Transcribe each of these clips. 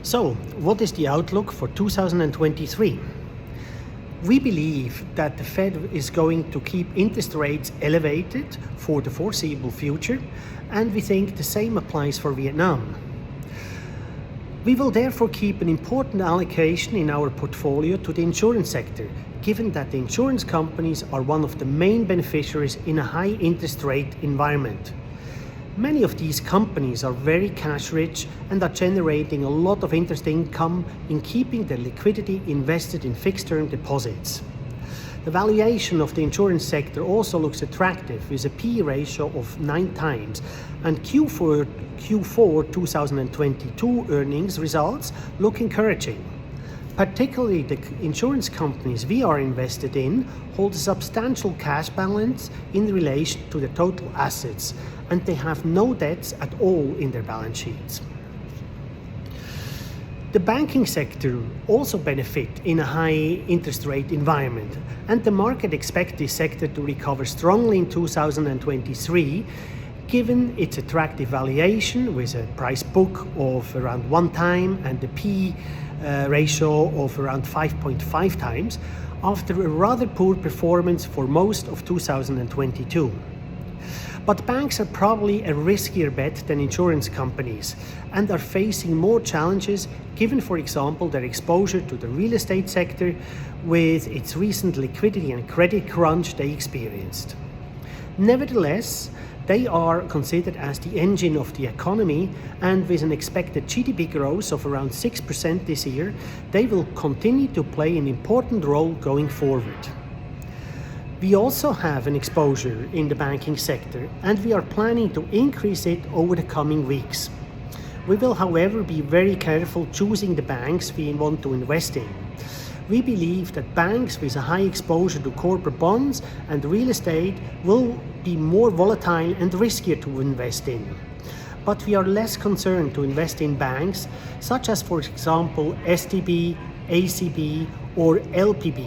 So, what is the outlook for 2023? We believe that the Fed is going to keep interest rates elevated for the foreseeable future, and we think the same applies for Vietnam. We will therefore keep an important allocation in our portfolio to the insurance sector, given that the insurance companies are one of the main beneficiaries in a high interest rate environment. Many of these companies are very cash rich and are generating a lot of interest income in keeping their liquidity invested in fixed term deposits. The valuation of the insurance sector also looks attractive with a P/E ratio of 9 times, and Q4 2022 earnings results look encouraging. Particularly the insurance companies we are invested in hold a substantial cash balance in relation to the total assets, and they have no debts at all in their balance sheets. The banking sector also benefit in a high interest rate environment, and the market expects this sector to recover strongly in 2023, given its attractive valuation with a price book of around 1 time and the P ratio of around 5.5 times after a rather poor performance for most of 2022. But banks are probably a riskier bet than insurance companies and are facing more challenges given, for example, their exposure to the real estate sector with its recent liquidity and credit crunch they experienced. Nevertheless, they are considered as the engine of the economy, and with an expected GDP growth of around 6% this year, they will continue to play an important role going forward. We also have an exposure in the banking sector, and we are planning to increase it over the coming weeks. We will, however, be very careful choosing the banks we want to invest in. We believe that banks with a high exposure to corporate bonds and real estate will be more volatile and riskier to invest in. But we are less concerned to invest in banks such as, for example, STB, ACB or LPB.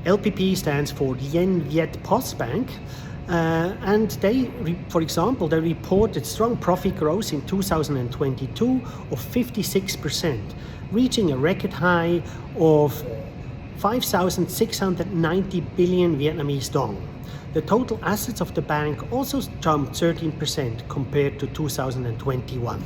LPP stands for Dien Viet Post Bank, and they reported strong profit growth in 2022 of 56%, reaching a record high of 5,690 billion Vietnamese dong. The total assets of the bank also jumped 13% compared to 2021.